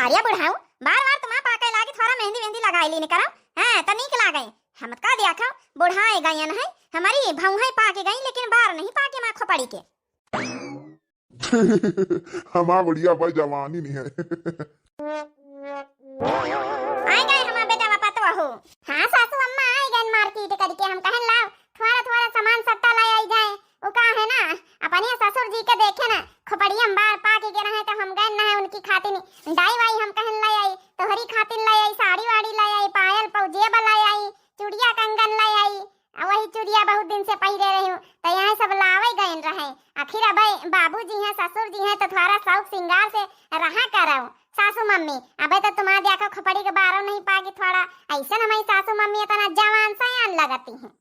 हारिया बुढ़ाऊ बार बार तुम पाके लागी थोड़ा मेहंदी वेंदी लगाई ली करो हां त नीक लागई हम का दिया खाओ बुढ़ाए गयन है हमारी भौहाई पाके गई लेकिन बार नहीं पाके मां खोपड़ी के हमारा बढ़िया भाई जवानी नहीं है। आई गए हमारा बेटा वापा तो हो। हां सासू अम्मा आई गए मार्केट करके हम कहन लाओ थोड़ा थोड़ा सामान सट्टा लाई आई जाए वो का है ना अपने ससुर जी के देखे ना खोपड़िया बार पाके के रहे तो हम गए ना है उनकी खातिर डाई वाई हम कहन लाई आई तोहरी खातिर लाई आई साड़ी वाड़ी लाई आई पायल पौजेब लाई आई चूड़िया कंगन लाई आई वही चूड़िया बहुत दिन से पहिरे रही हूँ तो यहाँ सब लावे गए रहे आखिर अब बाबूजी हैं ससुर जी हैं तो थोड़ा शौक श्रृंगार से रहा करो सासू मम्मी अबे तो तुम्हारे देखो खपड़ी के बारों नहीं पागी थोड़ा ऐसा हमारी सासू मम्मी इतना जवान सयान लगती है।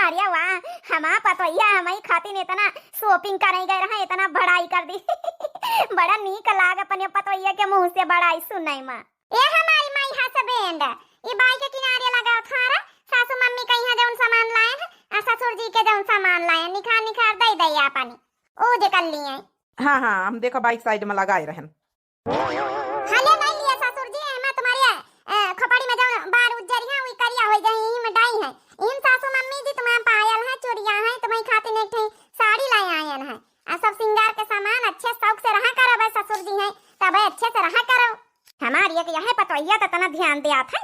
अरे वाह हमारा पतोइया हमारी खातिर इतना शॉपिंग करे गए रहा इतना बड़ाई कर दी बड़ा नीक लाग अपने पतोइया के मुंह से बड़ाई सुनाई मां ए हमारी माई हसबैंड ये बाई के किनारे लगाओ थारा सासू मम्मी कहीं जौन सामान लाए हैं ससुर जी के जौन सामान लाए निखार निखार दे दे पानी ओ जे कर लिए। हाँ हाँ हम देखो बाइक साइड में लगाए रहन हाले नहीं लिया ससुर जी मैं तुम्हारे खपड़ी में जौन बार उज्जर है वही करिया हो जाए यही में डाई है इन सासू मम्मी जी तुम्हारे पायल है चूड़ियां है तुम्हारी खातिर एक ठे साड़ी लाए आयन है आ सब श्रृंगार के सामान अच्छे शौक से रहा करो भाई ससुर जी हैं तब अच्छे से रहा करो हमारी एक यह पतोइया तो तना ध्यान दिया था।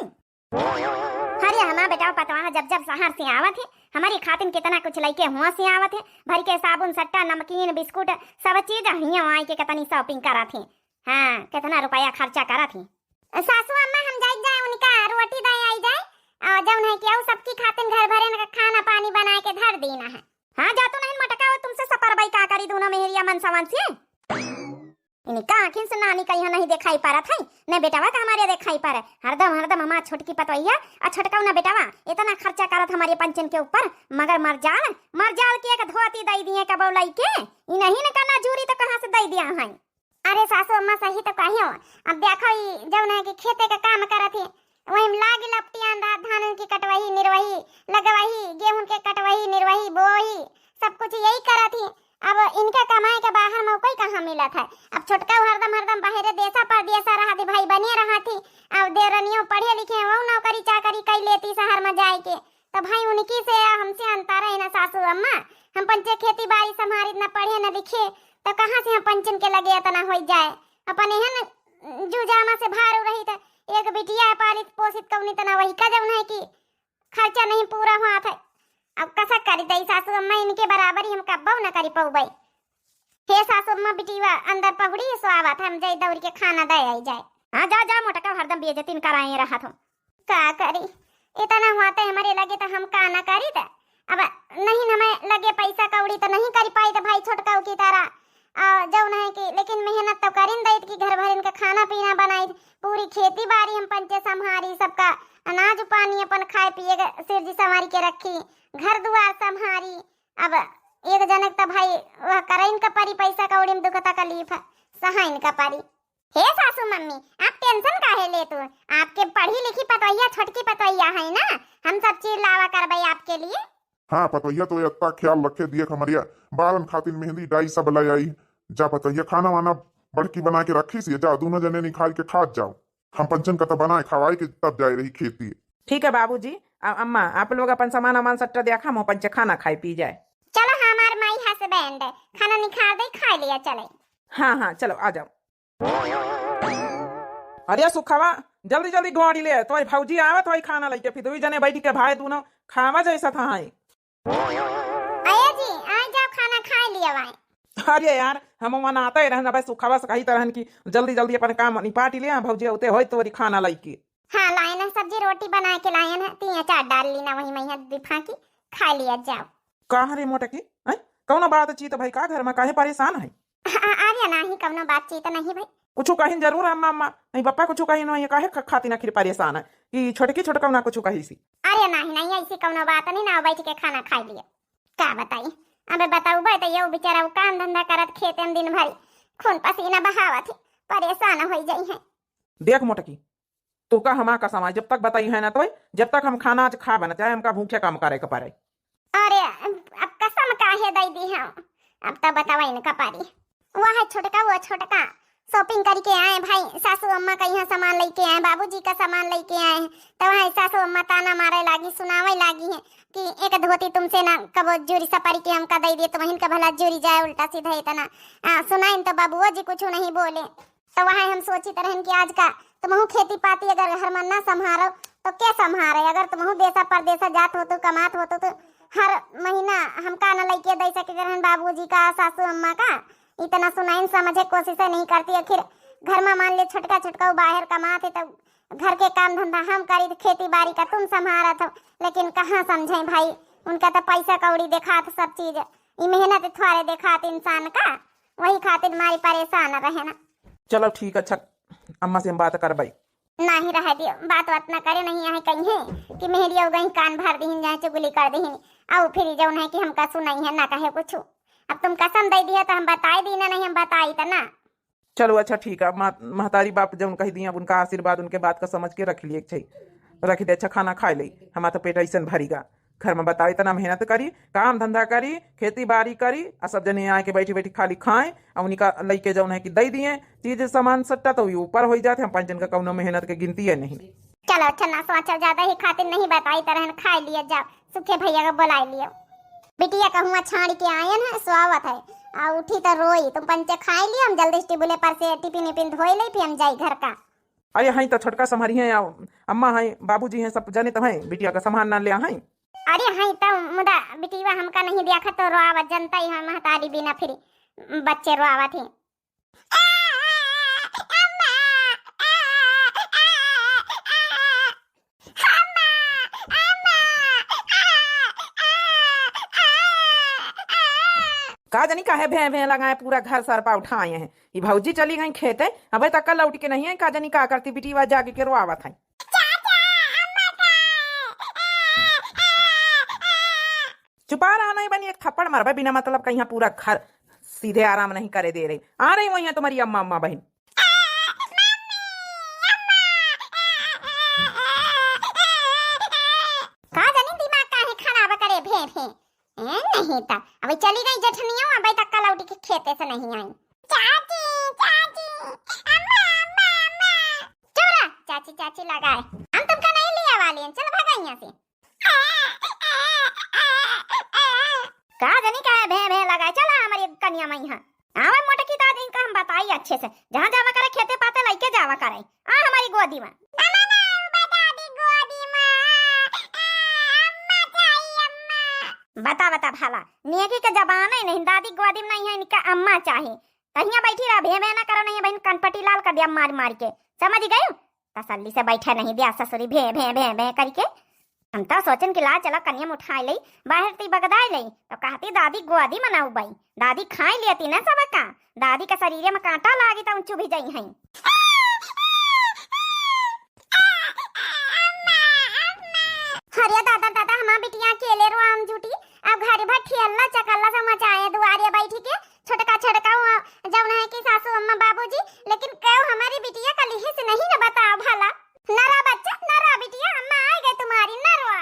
अरे हमारा बेटा पतवा जब जब शहर से आवत है हमारी खातिन कितना कुछ लइके हुआ से आवत है भर के साबुन सट्टा नमकीन बिस्कुट सब चीज हिया आई के कितनी शॉपिंग करा थी। हां कितना रुपया खर्चा करा थी सासू अम्मा हम जाए उनका रोटी दे आई जाए और जौन है कि सबकी खातिन घर भरे का खाना पानी बना के धर देना है। हां जा तो नहीं मटका तुमसे सपर भाई का करी दोनों मेहरिया मन सवन से इनका आखिन से नानी का यहाँ नहीं दिखाई पा रहा था न बेटावा का हमारे दिखाई पा रहा हरदम हमारा छोटकी पतोइया और छोटका ना बेटावा इतना खर्चा करत हमारे पंचन के ऊपर मगर मर जाल की एक धोती दई दिए का बौलाई के इ नहीं न करना जूरी तो कहां से दई दिया है। अरे सासू अम्मा सही तो कहियो अब देखो जौन है कि खेते का काम करत है वही लागी लपटी अंदा धान की कटवाई निर्वही लगवाही गेहूं के कटवाई निर्वही बोही सब कुछ यही करत है। अब इनका कमाई के बाहर में कोई कहाँ मिला था अब छोटका हरदम बाहर देशा परदेशा रहा थी भाई बने रहा थी अब देवरनियों पढ़े लिखे वो नौकरी चाकरी कर लेती शहर में जाए के तो भाई उनकी से हमसे अंतर है ना सासू अम्मा हम पंचे खेती बाड़ी संभारी न पढ़े न लिखे तो कहाँ से हम पंचन के लगे इतना हो जाए अपन एहन जुजामा से भार रही था एक बिटिया पालित पोषित कौन इतना वही का जब है कि खर्चा नहीं पूरा हुआ था अब कसा करी दई सासू अम्मा इनके बराबरी हम कब्बो न करी पौबई हे सासू अम्मा बिटिया अंदर पहुड़ी स्वागत हम जाई दौड़ के खाना दे आई जाए। हां जा मोटका हरदम बेइज्जती कराए रहा तुम का करी इतना हुआ तो हमारे लगे तो हम का ना करी था अब नहीं हमें लगे पैसा कौड़ी तो नहीं करी पाई तो भाई छोटका की तरह जौन है कि लेकिन मेहनत तो करिन दैत की घर भर इनका खाना पीना बनाई पूरी खेती बाड़ी हम पंचे संभारी सबका अनाज पानी अपन खाए पिए सिर जी संवारी के रखी घर दुआर संभारी अब एक जनक तो भाई वह करइन का परी पैसा कौड़ी में दुख तकलीफ है सहाइन का परी। हे सासू मम्मी आप टेंशन काहे ले तू आपके पढ़ी लिखी पतोइया छोटकी पतोइया है ना हम सब चीज लावा करबई आपके लिए। हाँ पतोइया तो इतना ख्याल रखे दिए हमारिया बारन खातिर मेहंदी डाई सब लाई आई जा पतोइया खाना वाना बड़की बना के रखी सी जा दोनों जने निकाल के खा जाओ हम पंचन का तो बनाए खवाई के तब जाए रही खेती। ठीक है बाबूजी अम्मा आप लोग अपन सामान सट्टा देखा हम पंच खाना खाई पी जाए। चलो हमार माई हसबैंड खाना निकाल दे खा लिया चले। हाँ चलो आ जाओ। अरे सुखावा जल्दी जल्दी गाड़ी ले तो भौजी आवे तो खाना लेके फिर दो जने बैठ के भाई दोनों खावा जैसा था है। आया जी आ जाओ खाना खा लिया भाई। अरे यार हम मन आता ही रहना भाई सुखावा से कही तरह की जल्दी जल्दी अपन काम निपाट लिया भौजी होते हो तो खाना लेके। हाँ लाए ना सब्जी रोटी बना के लाए ना तीन चार डाल ली ना वही मैया दिफा की खा लिया जाओ। कहाँ रे मोटकी कौनो बात चीत भाई का घर में काहे परेशान है। अरे नहीं कौनो बातचीत नहीं भाई कुछ कहीं जरूर अम्मा अम्मा नहीं पापा कुछ कहीं नहीं काहे खाती ना खिर परेशान है कि छोटकी छोटका ना कुछ कही सी। अरे नहीं ऐसी कौनो बात नहीं ना बैठ के खाना खा लिया का बताई अबे बताऊ भाई तो ये बेचारा काम धंधा करत खेते में दिन भर खून पसीना बहावत परेशान हो जाई है। देख मोटकी तो का हमारा का समाज जब तक बताई है ना तो जब तक हम खाना आज खा बना चाहे हमका भूखे काम करे के पारे। अरे अब कसम काहे दई दी हम अब तो बतावा इनका पारी वह छोटका वो छोटका शॉपिंग करके आए भाई, सासू अम्मा का यहाँ सामान लेके आए, बाबूजी का सामान लेके आए हैं। तो वहाँ सासू अम्मा ताना मारे लागी, सुनावे लागी है कि एक धोती तुमसे ना कबो जोरी सपारी के हमका दे दिए तो वहीं का भला जोरी जाए उल्टा सीधा इतना सुनाइन तो बाबूओ जी कुछ नहीं बोले। तो वहाँ हम सोची तरहन कि आज का तुम खेती पाती अगर घर में ना संभारो तो क्या संभारे, अगर तुम देशा परदेशा जात हो तो कमात हो तो हर महीना हमका न लेके दे सके रहन बाबूजी का सासू अम्मा का, इतना सुनाइन समझे कोशिश नहीं करती। आखिर घर में मान ले छोटका छोटका बाहर कमाते तो घर के काम धंधा हम करी, खेती बाड़ी का तुम संभारा था, लेकिन कहाँ समझे भाई, उनका तो पैसा कौड़ी देखा था सब चीज, ये मेहनत थोड़े देखा इंसान का, वही खातिर मारी परेशान रहे ना। चलो ठीक, अच्छा अम्मा से हम बात कर भाई। नहीं रह दियो, बात बात ना करे, नहीं है कहीं है कि मेहरी हो गई कान भर दी जाए चुगली कर दी आओ फिर जौन है कि हमका सुनाई है ना कहे कुछ। अब तुम कसम दे दिया तो हम बताई दी ना, नहीं हम बताई था ना। चलो अच्छा ठीक है, महतारी बाप जब कही दिया उनका आशीर्वाद उनके बात का समझ के रख लिए रख दे, अच्छा खाना खा ले, हमारा तो पेट ऐसा भरीगा। घर में बताओ इतना मेहनत करी, काम धंधा करी, खेती बाड़ी करी, और सब जने आके बैठी बैठी खाली खाएं और उनका लेके जौन है कि दे दिए चीज सामान सट्टा तो ऊपर हो जाते। हम 5 जन का कौनो मेहनत के गिनती है नहीं। चलो अच्छा ना सोचो, ज्यादा ही खातिर नहीं बताई तरह खा लिया, जाओ सुखे भैया का बुला लियो। बिटिया का हुआ छाड़ के आयन है, स्वागत है आ उठी तो रोई, तुम पंचे खाई लियो, हम जल्दी टिबुले पर से टिफिन इपिन धोई ले फिर हम जाई घर का। अरे हाँ तो छोटका संभारी है, अम्मा है बाबूजी हैं सब जाने तो है, बिटिया का सामान ना लिया है। अरे हाँ तो मुदा बिटिया हमका नहीं देखा तो रोआवत, जनता ही हम महतारी बिना फिर बच्चे रोआवत ही। का जानी काहे भे भे लगाए पूरा घर सर पा उठाए हैं। ये भौजी चली गई खेते, अबे तक लौट के नहीं है, का जानी का करती बिटिया जाके के रोआवत है। चुपा रहा नहीं बनी, एक थप्पड़ मारबे बिना मतलब का, यहाँ पूरा घर सीधे आराम नहीं करे दे रही। आ रही वही है तुम्हारी अम्मा अम्मा बहन। नहीं था अभी चली गई जेठनिया, अभी तक का लौटी के खेते से नहीं आई। चाची चाची अम्मा अम्मा अम्मा, चोरा चाची चाची लगाए, हम तुमका नहीं लिया वाली हैं, चलो भागा यहाँ से। का जानी का भे भे लगाए, चला हमारी कन्या में यहाँ आवे मोटकी दादी का हम बताई अच्छे से, जहाँ जावा करे खेते पाते लेके जावा करे आ हमारी गोदी में। बता बता भाला नेकी के जबान ही नहीं, दादी गोदी में नहीं है, इनका अम्मा चाहिए। तहिया बैठी रहा, भे भे ना करो, नहीं बहन कनपटी लाल कर दिया मार मार के, समझ गए? तसल्ली से बैठा नहीं दिया ससुरी भे भे भे भे करके। हम तो सोचन कि ला चला कन्या उठा ले बाहर ती बगदाई ले, तो कहती दादी गोदी मनाऊ भाई, दादी खाई लेती ना सब का, दादी के शरीर में कांटा लागी तो चुभ जाई है। अरे दादा दादा हमार बिटिया अकेले रो आम झूठी, अब घर भर ठेला चकल्ला से मचाए दुआरे बैठी के, छोटका छोटका जब है कि सासू अम्मा बाबूजी, लेकिन क्यों हमारी बिटिया का लिहे से नहीं ना बताओ भला। नरा बच्चा नरा बिटिया, अम्मा आ गए तुम्हारी, नरवा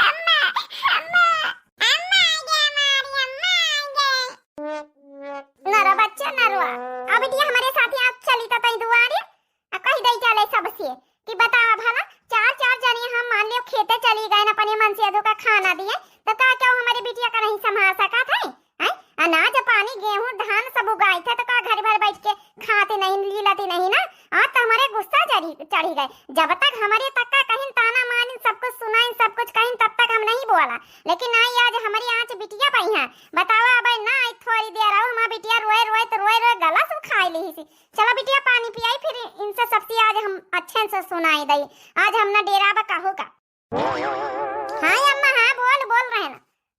अम्मा अम्मा अम्मा आ गए हमारी अम्मा आ गए, नरा बच्चा नरवा। अब बिटिया हमारे साथ आप चली तो तई दुआरे कह दई चले सबसे कि बताओ भला, चार चार जने हम मान लियो खेते चली गए न, अपने मन से अधो का खाना दिए तो का क्या हमारी बिटिया का नहीं संभाल सका था हैं? अनाज पानी गेहूं धान सब उगाई थे तो का घर भर बैठ के खाते नहीं लीलाती नहीं ना। आज तो हमारे गुस्सा चढ़ी गए, जब तक हमारे तक का कहीं ताना मानी सब कुछ सुनाई सब कुछ कहीं तब तक हम नहीं बोला, लेकिन आई आज हमारी आँच बिटिया पाई है। बताओ अब ना थोड़ी देर आओ हमारी बिटिया रोए रोए तो रोए रोए गला सब खाई ली सी। चलो बिटिया पानी पियाई, फिर इनसे सबसे आज हम अच्छे से सुनाई दई, आज हमने डेरा बा कहो का। हाँ अम्मा हाँ बोल बोल रहे ना,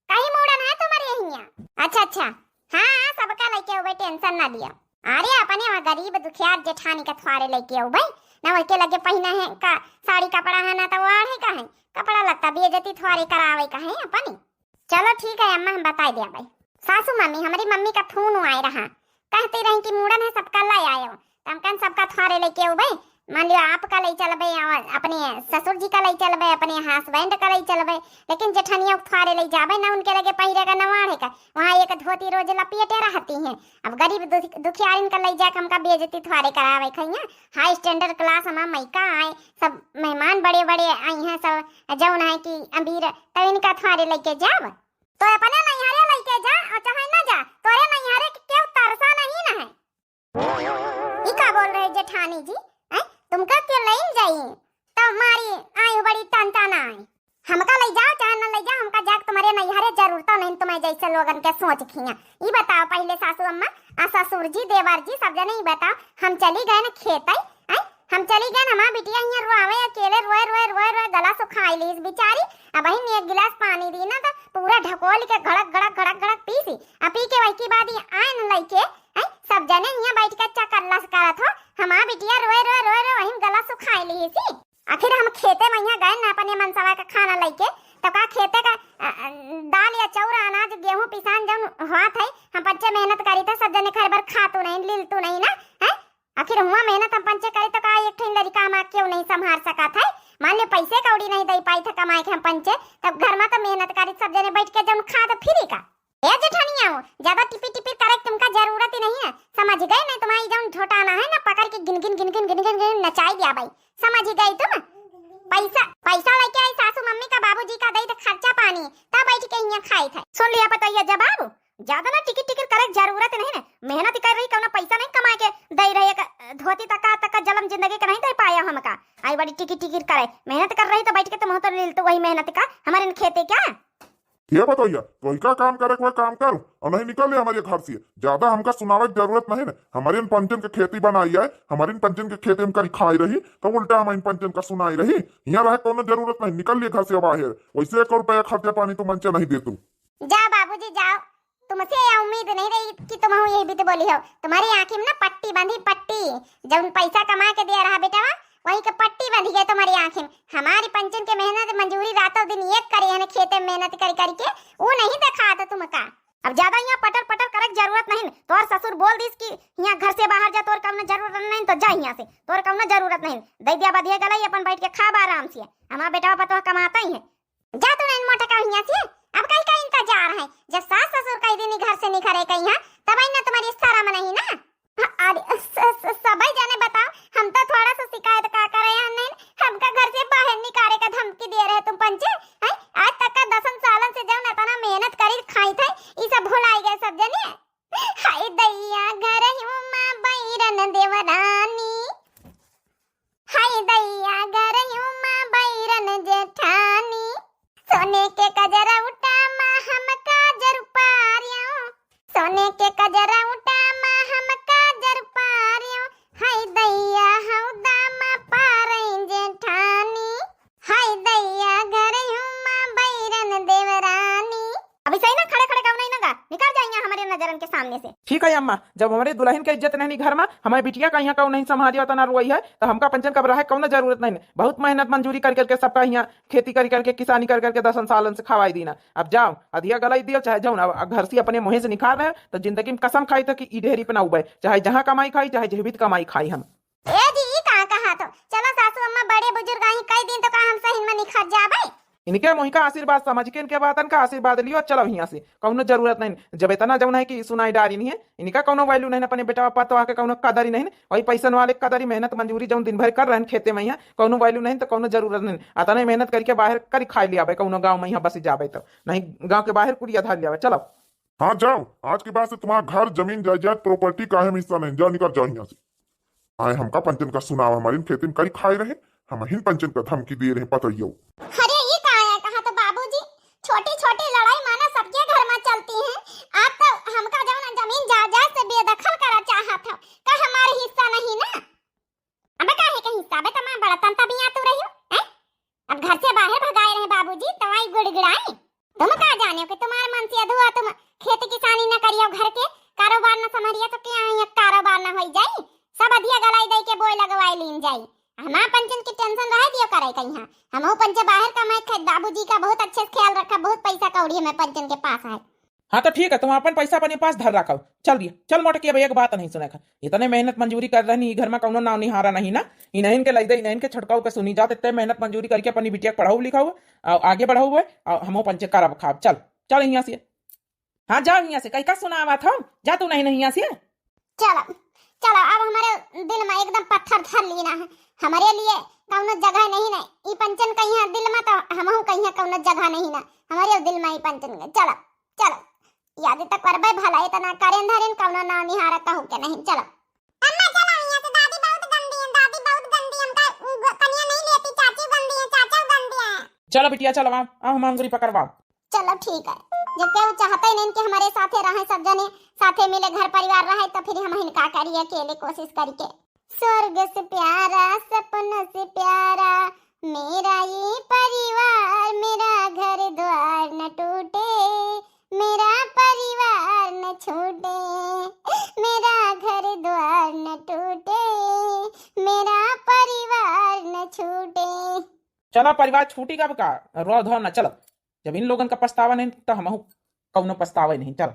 कहीं मूड़न है तुम्हारे यहीं? अच्छा अच्छा हाँ सबका लेके आओ भाई, टेंशन ना लिया। अरे अपने वहाँ गरीब दुखियार जेठानी का थवारे लेके आओ भाई, ना वही के लगे पहना है का साड़ी कपड़ा है ना तो वाढ़े का है कपड़ा लगता बेइज्जती थवारे करावे का है अपनी। चलो ठीक है अम्मा हम बता दिया भाई। सासू मम्मी हमारी मम्मी का फोन आए रहा, कहते रहे कि मूड़न है सबका ला आयो, तो हम सबका थवारे लेके आओ भाई, मान लियो आपका लई चलबे और अपने ससुर जी का लई चलबे, अपने हस्बैंड का लई चलबे, लेकिन जेठनिया उठारे लई जाबे ना, उनके लगे पहिरे का नवाड़े का वहाँ एक धोती रोज लपेटे रहती हैं। अब गरीब दुखियारिन का लई जाके हमका बेइज्जती थोड़े करावे खइया। हाई स्टैंडर्ड क्लास हमार मैका आए, सब मेहमान बड़े बड़े आई हैं, सब जौन है कि अमीर, तब इनका थोड़े लेके जाब तो अपने नैहरे लेके जा और चाहे ना जा, तोरे नैहरे के क्यों तरसा नहीं ना है। ई का बोल रहे जेठानी जी, तुमका क्यों ले जाइए तो हमारी आई बड़ी टंटन आई। हमका ले जाओ चाहे न ले जाओ, हमका जाके तुम्हारे नैहरे जरूरत नहीं, तुम्हें जैसे लोगन के सोच खिया। ये बताओ पहले सासू अम्मा आ ससुर जी देवर जी सब जने, ये बताओ हम चली गए ना खेत हम चली गए ना, हमारा बिटिया यहाँ रोवे अकेले रोए रोए रोए रोए गला सुखाई ली इस बेचारी। अब वही एक गिलास पानी दी ना तो पूरा ढकोल के घड़क घड़क घड़क घड़क पीसी। अब पी के वही की बाद आए न लइके सब जने यहाँ बैठ के चक्कर करत हो, हमारा बिटिया रोए रोए रोए रोए वही गला सुखाई ली सी। आखिर हम खेते में यहाँ गए ना अपने मनसवा का खाना लेके, तो का खेते का दाल या चौरा अनाज गेहूं पिसान जब हाथ है हम बच्चे मेहनत करी था, सब जने खर भर खातू नहीं लिलतू नहीं ना है। आखिर हुआ मेहनत हम पंचे करे तो का एक ठन लड़का हम क्यों नहीं संभाल सका था। मान ले पैसे कौड़ी नहीं दे पाई था कमाए के हम पंचे, तब घर में तो मेहनत करी सब जने बैठ के जब खा तो फ्री का। ए जेठानिया हो ज्यादा टिपी टिपी करे तुमका जरूरत ही नहीं है, समझ गए ना। तुम्हारी जब झोटाना है ना पकड़ के गिन गिन गिन गिन गिन गिन गिन नचाई दिया भाई, समझ गई तुम। पैसा पैसा लेके आई सासू मम्मी का बाबूजी का दई तो खर्चा पानी तब बैठ के यहाँ खाई था। सुन लिया बताइए जवाब, ज्यादा ना टिकट टिकट करे जरूरत नहीं है। मेहनत कर रही कौन पैसा नहीं कमा के दे रही, धोती तक जलम जिंदगी का नहीं दे पाया हमका। आई बड़ी टिकट टिकट करे, मेहनत कर रही तो बैठ के तुम तो लिल तो वही मेहनत का हमारे खेते क्या ये बताइए कोई का काम करे कोई काम करूं और नहीं निकले हमारे घर से। ज्यादा हमका सुनावे की जरूरत नहीं है। हमारे पंचन के खेती बनाई है, हमारे पंचन के खेती में करी खाई रही तो उल्टा हम पंचन का सुनाई रही। यहाँ रहे कोनो जरूरत नहीं, निकल लिए घर से बाहर। वैसे 1 रुपया खर्चा पानी तो मंचे नहीं दे तू। जा बाबूजी जाओ, तुमसे यह उम्मीद नहीं रही कि तुम यही भी तो बोली हो। तुम्हारी आंखें में ना पट्टी बंधी, पट्टी जब पैसा कमा के दे रहा बेटा वही के पट्टी बंधी गई तुम्हारी आंखें में। हमारी पंचन के मेहनत मंजूरी रातों दिन एक करी है खेते में मेहनत कर करके, वो नहीं देखा था तुमका। अब ज्यादा यहाँ पटर पटर करे जरूरत नहीं। तोर ससुर बोल दिस कि यहाँ घर से बाहर जा, तोर कम जरूरत नहीं तो जा यहाँ से, तोर कम जरूरत नहीं। दे दिया बदिया गलाई अपन बैठ के खा आराम से, हमारा बेटा पता कमाता ही है। जा तू नहीं मोटा का यहाँ से, अब कहीं का इंतजार है। जब सास ससुर कई दिन घर से निकले कहीं तब ना तुम्हारी सारा में नहीं ना। अरे सभी जाने बताओ, हम तो थोड़ा सा शिकायत का करे हैं नहीं, हमका घर से बाहर निकाले का धमकी दे रहे तुम पंचे। आज तक का 10 सालन से जब इतना मेहनत करी खाई थे ये सब भुलाई गए सब जने। हाय दैया घर हूँ मां बैरन देवरानी, हाय दैया घर हूँ मां बैरन जेठानी, सोने के कजरा उठा मां हम काजर पारियो, सोने के कजरा उठा मां हम काजर पारियो, हाय दैया हौदा मां पारई जेठानी, हाय दैया घर हूँ मां बैरन देवरानी। अभी सही ना खड़े खड़े कब नहीं नगा, निकल जाइए हमारे नजरन के सामने से। ठीक है अम्मा, जब हमारे दुल्हन के इज्जत नहीं घर में, हमारे बिटिया का यहाँ कौन नहीं संभालिया तो ना रोई है, तो हमका पंचन कब रहा कौन जरूरत नहीं। बहुत मेहनत मंजूरी कर करके सबका यहाँ खेती कर करके किसानी कर करके 10 सालन से खवाई दी ना। अब जाओ अधिया गलाई दियो चाहे जाओ ना, घर से अपने मुँह से निकाल रहे तो जिंदगी में कसम खाई था कि ई ढेरी पे ना उबे, चाहे जहाँ कमाई खाई चाहे जेबित कमाई खाई हम। ए जी कहाँ कहा तो चलो सासू अम्मा बड़े बुजुर्ग आई कई दिन तो कहा हम सही में निखर जाबे। इनके मुँह का आशीर्वाद समझ के इनके बातन का आशीर्वाद लियो, चलो यहाँ से कौनो जरूरत नहीं। जब इतना जौन है कि सुनाई डारी नहीं है, इनका कौनो वैल्यू नहीं, अपने बेटा पतवा के कौनो कदरी नहीं। वही पैसन वाले कदरी मेहनत मंजूरी जौन दिन भर कर रहे हैं खेते में, यहाँ कौनो वैल्यू नहीं तो कौनो जरूरत नहीं। आता नहीं मेहनत करके बाहर करी खाई लिया कौनो गाँव में यहाँ बस जाबे तो नहीं, गाँव के बाहर कुड़िया धर लिया। चलो हाँ जाओ, आज के बाद से तुम्हारा घर जमीन जायदाद प्रॉपर्टी का है हिस्सा नहीं। जाओ निकल जाओ यहाँ से। आए हमका पंचन का सुनाव, हमारी खेती में करी खाए रहे, हम हिन पंचन का धमकी दे रहे पता ही। अरे ये कहा तो बाबूजी छोटी छोटी लड़ाई माना सबके घर में चलती है। आप तो हमका जब ना जमीन जायदाद से बेदखल करा चाहा था का हमारे हिस्सा नहीं ना। अबे काहे के हिस्सा बे तमा बड़ा तंता भी आतू रही हो। अब घर से बाहर भगाए रहे बाबूजी तवाई गुड़गुड़ाई। तुम का जाने हो कि तुम्हारे मन से अधूरा तुम खेती किसानी न करियो, घर के कारोबार न संभरिया तो क्या यहाँ कारोबार न हो जाई। सब अधिया गलाई दे के बोई लगवाई लीन जाई। हमारा पंचन की टेंशन रह दियो करे कहीं हम पंचे बाहर कमाए थे। बाबूजी का बहुत अच्छे से ख्याल रखा, बहुत पैसा कौड़ी में पंचन के पास है। हाँ तो ठीक है, तुम अपन पैसा अपने पास धर रखो। चल दिया, चल मोटकी, अब एक बात नहीं सुने खा, इतने मेहनत मंजूरी कर रही घर में कौनो नाव निहारा नहीं ना, इन्हें के लग इन्हें के छटकाव के सुनी जाते, इतने मेहनत मंजूरी करके अपनी बिटिया पढ़ाऊ लिखाऊ और आगे बढ़ाऊ हुए और हम पंचे करब खाब। चल चल यहाँ से, हाँ जाओ यहाँ से, कहीं का सुना बात हो, जा तू नहीं यहाँ से। चलो चलो, अब हमारे दिल में एकदम पत्थर धर लेना है, हमारे लिए कौनो जगह नहीं ना ई पंचन कहीं है दिल में, तो हमहू कहीं है कौनो जगह नहीं ना हमारे दिल में ई पंचन के। चलो चलो, याद तक करबे भला इतना करें धरें कौनो ना निहारा कहू के नहीं। चलो अम्मा चलो यहाँ से, दादी बहुत गंदी है, दादी बहुत गंदी, हमका कन्या नहीं लेती, चाची गंदी है, चाचा गंदी है। चलो बिटिया चलो, आओ हम अंगूरी पकड़वाओ। चलो ठीक है, जब केहू चाहते ही नहीं कि हमारे साथे रहे, सब जने साथे मिले, घर परिवार रहे, तो फिर हम इनका करिए अकेले कोशिश करके। स्वर्ग से प्यारा, सपनों से प्यारा मेरा ये परिवार, मेरा घर द्वार न टूटे, मेरा परिवार न छूटे, मेरा घर द्वार न टूटे, मेरा परिवार न छूटे। चलो परिवार छूटी कब का, रो धो न, चलो जब इन लोगन का पछतावा नहीं तो हम कौनो पछतावा नहीं। चल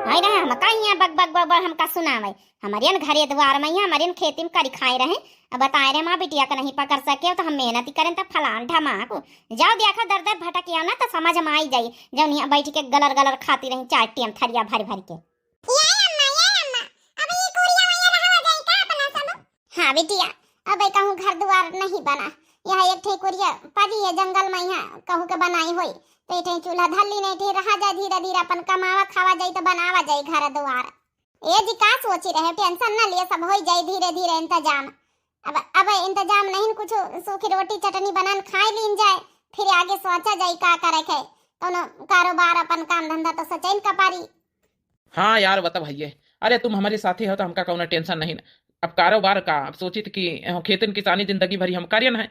हाय ना, हम कहीं बग बग बग हमका सुनावे, हमारे घरे द्वार में हमारे खेती में करी खाए रहे, अब बताए रहे माँ बिटिया का नहीं पकड़ सके तो हम मेहनत करें तो फलान ढमाक जाओ, देखो दर दर भटकिया ना तो समझ में आई जाये, जब यहाँ बैठ के गलर गलर खाती रही चार टेम थरिया भर भर के। हाँ बिटिया, अब कहूँ घर द्वार नहीं बना, यहाँ एक ठेकुरिया पड़ी है जंगल में, यहाँ कहूँ के बनाई हुई, तो इतने चूल्हा धल्ली नहीं थी, रहा जाए धीरे धीरे अपन कमावा खावा जाए तो बनावा जाए घर द्वार। ये जी का सोची रहे, टेंशन ना लिए, सब हो जाए धीरे धीरे इंतजाम। अब इंतजाम नहीं, कुछ सूखी रोटी चटनी बनान खाए लीन जाए, फिर आगे सोचा जाए का करे के, कोनो कारोबार अपन काम धंधा तो सचैन का पारी। हाँ यार बता भैया, अरे तुम हमारे साथी हो तो हमका कौनो टेंशन नहीं। अब कारोबार का अब सोचित कि खेतन किसानी जिंदगी भरी हम करियन है,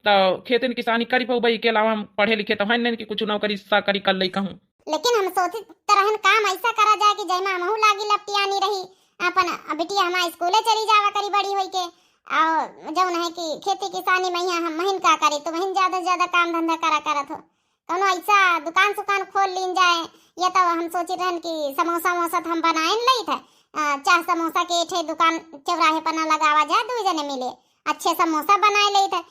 तो खेतन किसानी करी पाऊ भाई, के अलावा हम पढ़े लिखे तो है नहीं कि कुछ नौकरी साकरी कर ले कहूँ। लेकिन हम सोची तरहन काम ऐसा करा जाए कि जैमा हमहू लागी लपटियानी रही, अपन बिटिया हमारे स्कूले चली जावा करी बड़ी होई के, और जौन है कि खेती किसानी में हम महीन का करे तो महीन ज्यादा से ज्यादा काम धंधा करा करत हो, कोनो ऐसा दुकान सुकान खोल लीन जाए। या तो हम सोची रहन कि समोसा वोसा तो हम बनाए लई थे, चाह समोसा के ठे दुकान चौराहे पर ना लगावा जाए, दो जने मिले अच्छे समोसा बनाए लई थे,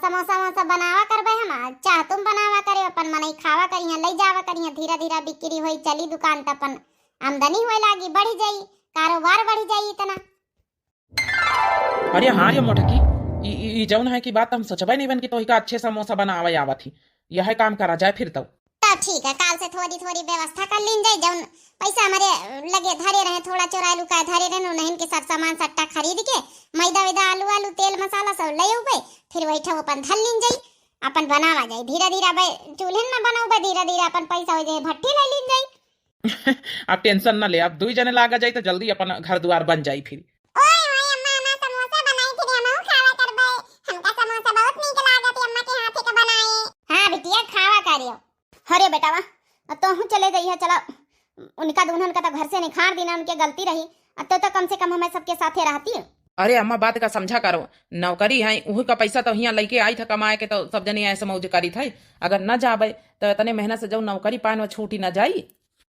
समोसा वोसा बनावा करबे हम, चाह तुम बनावा करे, अपन मनई खावा करिया लई जावा करिया, धीरे धीरे बिक्री होई चली दुकान त अपन आमदनी होए लागी, बढ़ी जाई कारोबार, बढ़ी जाई इतना। अरे हाँ ये मोटकी, ई जौन है की बात हम सोचबे नहीं बन की तो अच्छे समोसा बनावे आवत ही, यह काम करा जाए फिर तो ठीक है, काल से थोड़ी थोड़ी व्यवस्था कर लीन जाए, जौन पैसा हमारे लगे धरे रहे, थोड़ा चोरा लुका धरे रहे, नहीं के सब सामान सट्टा खरीद के मैदा वैदा आलू आलू तेल मसाला सब ले उबे, फिर वही अपन धर लीन जाई, अपन बनावा जाए धीरे धीरे, भाई चूल्हे में बनाऊ धीरे धीरे, अपन पैसा हो जाए भट्टी ले लीन जाई। आप टेंशन ना ले, आप दो जने लागा जाए तो जल्दी अपन घर द्वार बन जाए फिर। अरे बेटा वाह, तो हूँ चले जाइए, चला उनका दुल्हन का तो घर से निखार देना उनकी गलती रही, तो कम से कम हमें सबके साथे रहती है। अरे अम्मा बात का समझा करो, नौकरी है वही का पैसा तो यहाँ लेके आई था कमाए के, तो सब जने ऐसे मौज करी थे, अगर न जाबे तो इतने मेहनत से जो नौकरी पाए वो छूटी न जाई।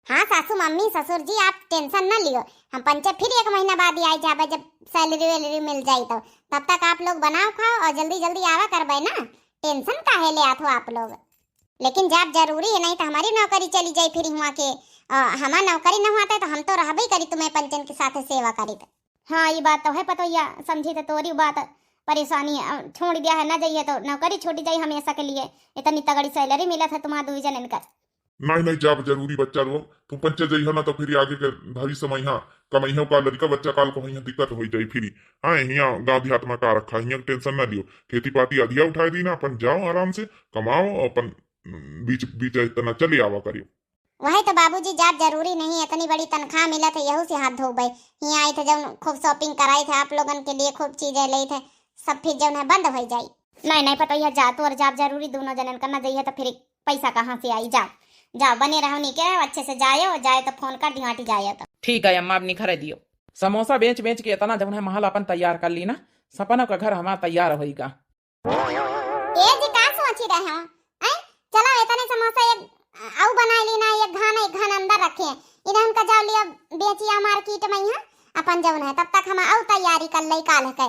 हाँ सासू मम्मी ससुर जी आप टेंशन न लियो, हम पंचे फिर 1 महीना बाद ही आई जाबे, जब सैलरी वैलरी मिल जाई तो तब तक आप लोग बनाओ खाओ और जल्दी जल्दी आवा करबे ना, टेंशन काहे ले आथो आप लोग। लेकिन जब जरूरी है नहीं तो हमारी नौकरी चली जाए फिर हुआ के, हमारा नौकरी न हुआ तो हम तो रहबे करी, तुम्हें पंचन के साथ सेवा करी। हाँ ये बात तो है पता या समझी, तो तोरी बात परेशानी छोड़ दिया है, ना जाइए तो नौकरी छूटी जाए हमेशा के लिए, इतनी तगड़ी सैलरी मिला था तुम्हारा 2 जन कर। नहीं नहीं, जब जरूरी बच्चा रो तुम पंचे जइहा ना तो फिर आगे के भरी समय हाँ कमैहो का लड़का बच्चा काल को यहाँ दिक्कत हो जाई फिर। हाँ यहाँ गाँव देहात में का रखा, यहाँ टेंशन ना लियो, खेती पाती अधिया उठाए दी ना, अपन जाओ आराम से कमाओ, अपन बीच बीच इतना चले आवा करियो। वही तो बाबूजी जब जरूरी नहीं, इतनी बड़ी तनख्वाह मिला था यहू से हाथ धो गए, यहाँ आई थे जब खूब शॉपिंग कराई थे आप लोगन के लिए, खूब चीजें ली थे, सब फिर जब बंद हो जाये। नहीं नहीं पता यह जा तो और जाब जरूरी दोनों जनन करना चाहिए, तो फिर पैसा कहाँ से आई। जाओ जाओ बने रहो, नहीं के अच्छे से जाए, और जाए तो फोन कर दिहाटी जाए तो ठीक है अम्मा, अपनी घर दियो, समोसा बेच बेच के इतना जब है महल अपन तैयार कर ली ना, सपना का घर हमारा तैयार होगा। ये जी का सोची रहे हो, चलो इतने समोसा एक आउ बनाई ली ना, एक घन अंदर रखे इधर का जाओ लिया बेचिया मार्केट में यहाँ अपन जौन है, तब तक हम आउ तैयारी कर लई काल है।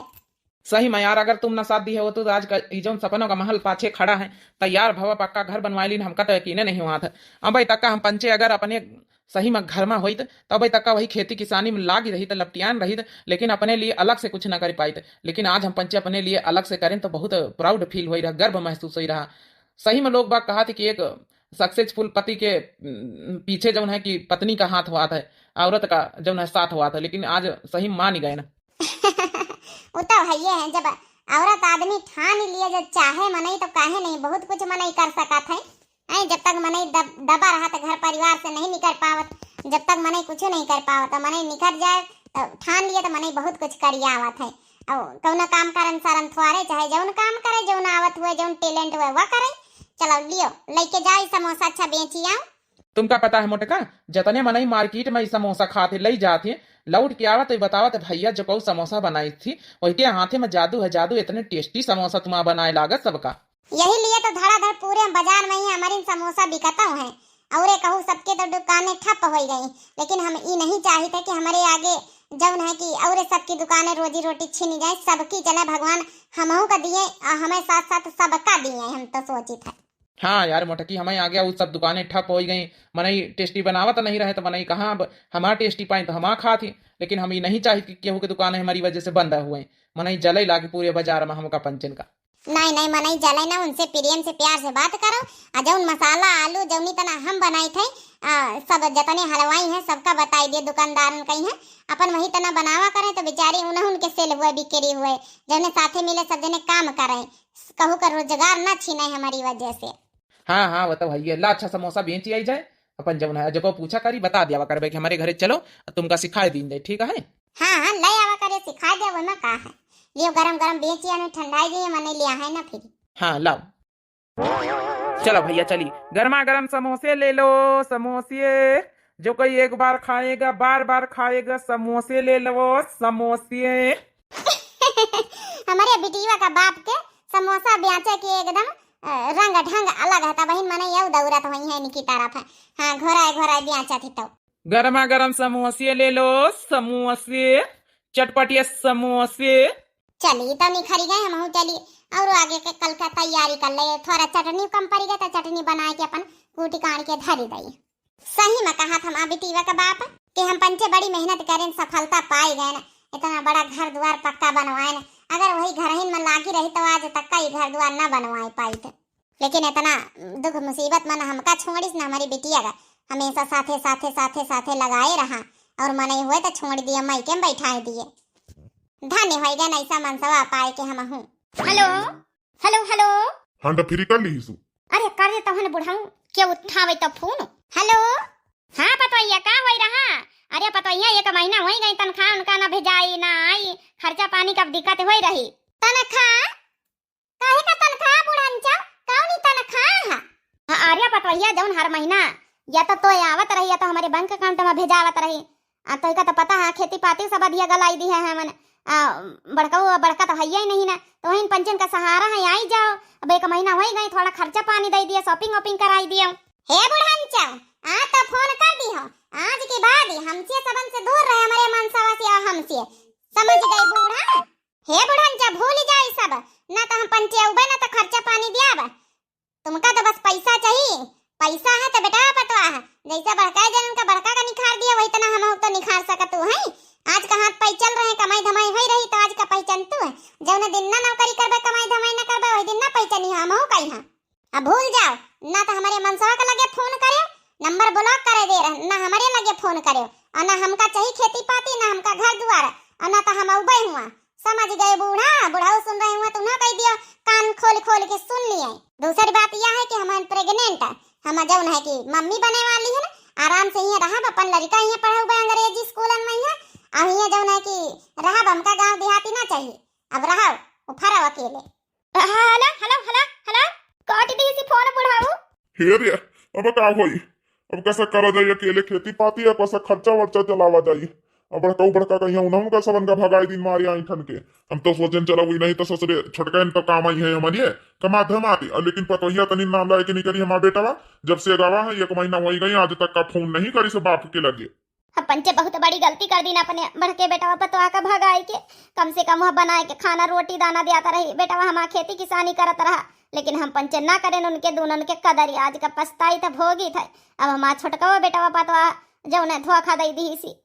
सही में यार, अगर तुम ना साथ दी है वो तो आज का ई जौन सपनों का महल पाछे खड़ा है तैयार भवा पक्का घर बनवाई ली, हमका तो यकीन नहीं हुआ था। अब भाई तक्का हम पंचे अगर अपने सही में घर में हुई तो भाई तक्का वही खेती किसानी में लागी रही तो लपटियान रही, लेकिन अपने लिए अलग से कुछ ना कर पाई। लेकिन आज हम पंचे अपने लिए अलग से करें तो बहुत प्राउड फील हो रहा, गर्व महसूस हो रहा। सही में लोग बात कहा थी कि एक सक्सेसफुल पति के पीछे जौन है कि पत्नी का हाथ हुआ था, औरत का जौन है साथ हुआ था, लेकिन आज सही मान ही गए ना। वो तो है ये है, जब औरत आदमी ठान लिए जब चाहे मनई तो काहे नहीं बहुत कुछ मनई कर सकत है। जब तक मनई दबा रहा तो घर परिवार से नहीं निकल पावत, जब तक मनई कुछ नहीं कर पावत तो मनई निकल जाए तो ठान लिए तो मनई बहुत कुछ करिए आवत है। और कौन काम करन सरन थुआरे चाहे जौन काम करे जौन आवत हुए जौन टैलेंट हुए वह करे। चलो लियो लेके जाई समोसा अच्छा बेची आओ। तुमका पता है मोटका, जतने मनई मार्केट में समोसा खाते लई जाते लौट के आवत बतावत भैया जो कौ समोसा बनाई थी वही के हाथे में जादू है, जादू इतने टेस्टी समोसा तुम्हारा बनाए लागत सबका। यही लिए तो धड़ाधड़ पूरे बाजार में ही हमारे समोसा बिकता है। और कहूँ सबके तो दुकानें ठप हो गई, लेकिन हम ये नहीं चाहते कि हमारे आगे जौन है कि और सबकी दुकानें रोजी रोटी छीनी जाए, सबकी चले भगवान हमहू का दिए हमें साथ साथ सबका दिए, हम तो सोची था। हाँ यार मोटकी, हमें आ गया वो सब दुकानें ठप हो गई, मनई टेस्टी बनावत नहीं रहे तो मनई कहाँ हमारा टेस्टी पाए तो हम खा थी, लेकिन हम ये नहीं चाहे कि केहू की दुकान हमारी वजह से बंद हुए। मनई जले लागे पूरे बाजार में हमका पंचन का। नहीं नहीं मनई जले ना, उनसे प्रेम से प्यार से बात करो। जौन मसाला आलू जौनी तना हम बनाई थे सब जतने हलवाई हैं सबका बताई दिए दुकानदारन कही है, अपन वही तना बनावा करें तो बेचारी उन्हें उनके सेल हुए बिक्री हुए, जौने साथे मिले सब जने काम करें, कहू का रोजगार ना छीने हमारी वजह से। हाँ हाँ वो तो भैया ला अच्छा समोसा बेची आई जाए, अपन जब है जो पूछा करी बता दिया करबे कि हमारे घरे चलो तुमका सिखाए दिन दे, ठीक है। हाँ हाँ ले आवा करे सिखा दे, वो में का है लियो गरम गरम बेचिया ने ठंडाई दिए मने लिया है ना फिर। हाँ लाओ चलो भैया चलिए, गर्मा गर्म समोसे ले लो, समोसे जो कोई एक बार खाएगा बार बार खाएगा, समोसे ले लो समोसे। हमारे बिटिया का बाप के समोसा बेचे के एकदम रंग ढंग अलग है, बहन मने यू दौरा तो वही है इनकी तरफ है। हाँ घोराए घोराए बेचा थी तो गर्मा गर्म समोसे ले लो, समोसे चटपटिया समोसे। चलिए तो निखरी गए हम चलिए और आगे के कल का तैयारी कर ले, थोड़ा चटनी कम पड़ गया तो चटनी बना के अपन कूटी काट के धरी दई। सही में कहा था बिटिया का बाप कि हम पंचे बड़ी मेहनत करें सफलता पाए गए ना, इतना बड़ा घर द्वार पक्का बनवाए ना, अगर वही घर ही में लागी रही तो आज तक का ही घर द्वार ना बनवाए पाई थे। लेकिन इतना दुख मुसीबत मन हमका छोड़िस ना हमारी बिटिया का हमेशा साथे साथे साथे साथे लगाए रहा, और मन हुए तो छोड़ दिए मई के बैठाए दिए। धन्य हो गया ऐसा मनसवा पाए के हम हूँ। हेलो हेलो हेलो हंडा फ्री कर ली सु। अरे कर दे तहन बुढ़ाऊ के उठावे तो फोन। हेलो हाँ पतोइया का होई रहा? अरे पतोइया एक महीना होई गई तनख्वाह उनका ना भेजाई ना आई, खर्चा पानी का दिक्कत होई रही। तनख्वाह काहे का तनख्वाह बुढ़ांचा कौन तनख्वाह है? अरे पतोइया जौन हर महीना या तो आवत रही या तो हमारे बैंक अकाउंट में भेजावत रही। तो का तो पता है खेती पाती सब अधिया गलाई दी है हमन, बड़का तो है ही नहीं ना, तो वही पेंशन का सहारा है आई जाओ। अब एक महीना हो गई थोड़ा खर्चा पानी दे दिया, शॉपिंग वॉपिंग कराई दिया। हे बुढ़ांचा तो फोन कर दी हो, आज के बाद हमसे सबन से दूर रहे हमारे मनसवा से और हमसे, समझ गई बूढ़ा? हे बुढ़ांचा भूल जाए सब ना, तो हम पंचे उबे ना तो खर्चा पानी दिया। तुमका तो बस पैसा चाहिए, पैसा है तो बेटा पतवा है, जैसा बड़का जन का बड़का का निखार दिया वही तना हम तो निखार सकत है। आज का हाथ पाई चल रहे कमाई धमाई हो रही तो आज का पहचान तू है, जौन दिन ना नौकरी करबे कमाई धमाई ना करबे वही दिन ना पहचानी हम हो कहीं। अब भूल जाओ ना तो हमारे मनसवा का लगे फोन करे, नंबर ब्लॉक करे दे रहे ना हमारे लगे फोन करे, और ना हमका चाहिए खेती पाती ना हमका घर द्वार, और ना तो हम उबे हुआ। समझ गए बूढ़ा? बुढ़ाओ सुन रहे हुआ तुम ना कह दियो, कान खोल खोल के सुन लिए। दूसरी बात यह है कि हम प्रेग्नेंट है, हम जौन है कि मम्मी बने वाली है ना, आराम से यहाँ रहा अपन लड़का यहाँ पढ़ा हुआ अंग्रेजी स्कूल में है, अब यहाँ जौन है कि रहा हमका गांव देहाती ना चाहिए, अब रहा उफरा अकेले। हेलो हेलो हेलो हेलो काट दी सी फोन बुढ़ाऊ। हे रे अब का होई, अब कैसा करा जाए, अकेले खेती पाती है कैसा खर्चा वर्चा चलावा जाए, अब बड़का कहीं उन्होंने का सबन का भगाई दिन मारी आई ठन के हम तो सोचन चला हुई नहीं तो ससुरे छोटकन तो काम आई है हमारी कमा धम आती लेकिन पतोहिया तनी नाम लाए के नहीं करी हमारा बेटा जब से गवा है 1 महीना वही गई आज तक का फोन नहीं करी से बाप के लगे। पंचे बहुत बड़ी गलती कर दी ना अपने बड़के बेटा पतवा का भगाई के कम से कम वह बनाए के खाना रोटी दाना दियाता रही बेटा हमारा खेती किसानी करत रहा लेकिन हम पंचे ना करें उनके दून के कदर आज का पछताई था भोगी था। अब हमारा छोटका बेटा पतवा जो उन्हें धोखा दे दी सी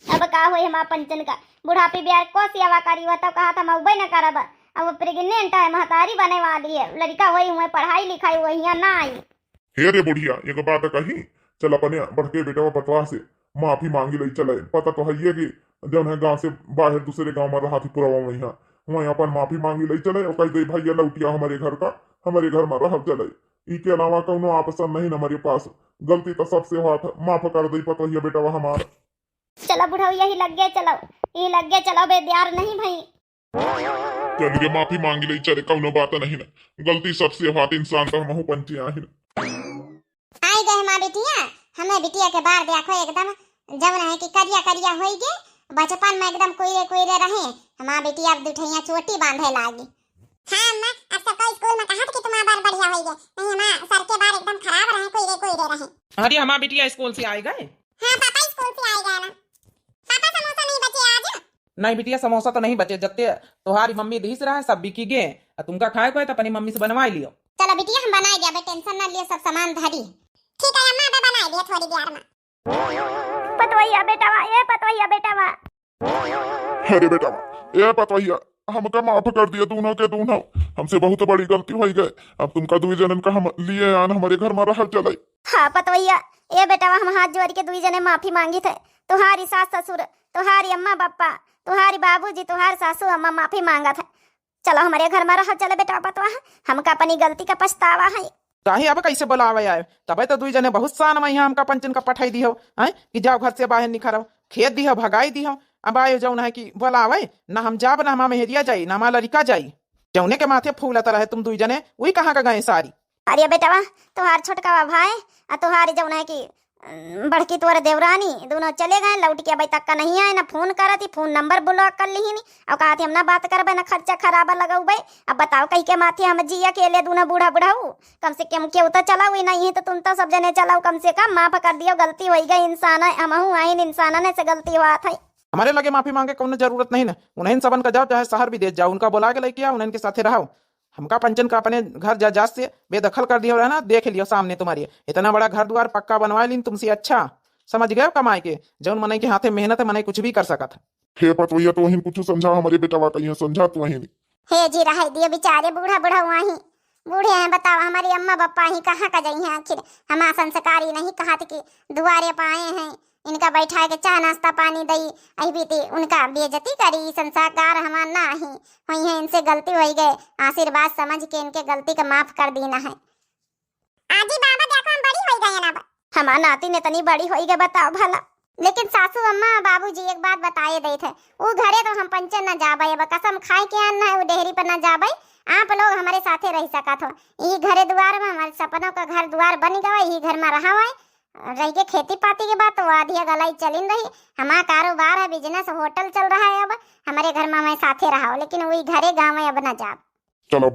अब का हुई हमारा पंचन का बुढ़ापी बिहार को सेवा करी हुआ तब कहा था मैं उबे न करब अब प्रेग्नेंट है महतारी बने वाली है लड़का वही हुए पढ़ाई लिखाई वही ना आई। हे रे बुढ़िया एक बात कही चल अपने बढ़के बेटा पतवा से माफी मांगी लई चले पता तो है कि जब है गांव से बाहर दूसरे गांव में रहा थी पूरा वहीं अपन माफी मांगी लई चले और कह दे भैया लौटिया हमारे घर का हमारे घर में रह चले इसके अलावा कौनो ऑप्शन नहीं हमारे पास गलती तो सबसे हाथ माफ कर दई पतोहिया बेटा हमारा। चलो बुढ़ऊ यही लग गए चलो बेदियार नहीं भाई चलिए माफी मांगी लई चले कौनो बात नहीं ना गलती सबसे हाथ इंसान तो हम पंचे आई गए हमारा बेटिया हमें बिटिया के बार देखो एकदम जब है कि करिया होई गे बचपन में एकदम कोयरे रहे हमारा बेटिया अब दुठैया चोटी बांधे लागी। हां अम्मा अब तक स्कूल में कहा कि तुम्हारा बार बढ़िया होई गे नहीं हमारा सर के बार एकदम खराब रहे कोयरे रहे। अरे हमारा बिटिया स्कूल से आए गए। हां पापा स्कूल से आए गए ना पापा समोसा नहीं बचे आज। नहीं बिटिया समोसा तो नहीं बचे जत्ते तुम्हारी मम्मी दीस रहा है सब बिकी गे तुमका खाए को है तो अपनी मम्मी से बनवा लियो। चलो बिटिया हम बना दिया टेंशन ना लियो सब सामान धरी ठीक है अम्मा मैं बना दिया थोड़ी देर में। पतवैया बेटावा अरे बेटा ये पतोहिया हमका माफ कर दिया दोनों के दोनों हमसे बहुत बड़ी गलती हो गई अब तुमका दुई जनन का हम लिए आन हमारे घर में रह चले। हाँ पतवैया ये बेटावा हम हाथ जोड़ के दुई जने माफी मांगी थे तुम्हारी सास ससुर तुम्हारी अम्मा पापा तुम्हारी बाबूजी तुम्हारी सासू अम्मा माफी मांगा था। चलो हमारे घर में रह चले बेटा पतवा हमका अपनी गलती का पछतावा है। काहे अब कैसे बुलावे आए तबे तो दुई जने बहुत सान में हमका पंचन का पठाई दी हो कि जाओ घर से बाहर निखरो खेत दी हो भगाई दी हो अब आयो जौन है कि बुलावे ना हम जाब ना हमारा मेहरिया जाई ना हमारा लड़का जाई जौने के माथे फूलता रहे तुम दुई जने वही कहाँ का गए सारी। अरे बेटावा तुम्हार छोटका भाई और तुम्हारी जौन है कि बड़की तोर देवरानी दोनों चले गए लौट के अभी तक का नहीं आए ना फोन करा थी फोन नंबर ब्लॉक कर ली और कहा थी हम ना बात करबे ना खर्चा खराबा लगाऊ भाई। अब बताओ कहीं के माथे हम जी अकेले दोनों बूढ़ा बुढ़ाऊ कम से कम क्यों तो चलाओ ही नहीं है तो तुम तो सब जने चलाओ कम से कम माफ कर दियो गलती हो गई इंसान है हमहू आइन इंसान ने से गलती हुआ था। हमारे लगे माफी मांगे कोनो जरूरत नहीं ना उन्हें सबन का जाओ चाहे शहर विदेश जाओ उनका बुला के लेके आओ उन्हें के साथे रहो हमका पंचन का अपने घर जा से बेदखल कर दिया ना देख लियो सामने तुम्हारी इतना बड़ा घर द्वार पक्का बनवा ली तुमसे अच्छा समझ गए कमाए के जौन मने के हाथे मेहनत है मने कुछ भी कर सका था। हे पतोहिया तो वहीं कुछ समझा हमारे बेटा कहीं समझा तो वहीं हे जी रहा दिए बेचारे बूढ़ा वहीं बूढ़े हैं बताओ हमारी अम्मा पापा ही कहाँ का जाई हैं आखिर हमारा संस्कारी नहीं कहा कि दुआरे पाए हैं इनका बैठा के चाह नाश्ता पानी दई अभी उनका बेइज्जती करी संस्कार हमारा ना ही वही है इनसे गलती हो गए आशीर्वाद समझ के इनके गलती का माफ कर देना है। आजी बाबा देखो हम बड़ी हो गए ना हमारा नाती ने तनी बड़ी हो गई बताओ भला लेकिन सासू अम्मा बाबूजी एक बात बताए दे थे वो घरे तो हम पंचन न जाबे अब कसम खाए के आना है वो डेहरी पर न जाबे आप लोग हमारे साथे रह सका थो यही घरे द्वार में हमारे सपनों का घर द्वार बन गया यही घर में रहा हुआ रह के खेती पाती के बाद तो आधी गलाई चलिन रही हमारा कारोबार है बिजनेस होटल चल रहा है अब हमारे घर में मैं साथे रहा लेकिन वही घरे गाँव में अब न जा। चलो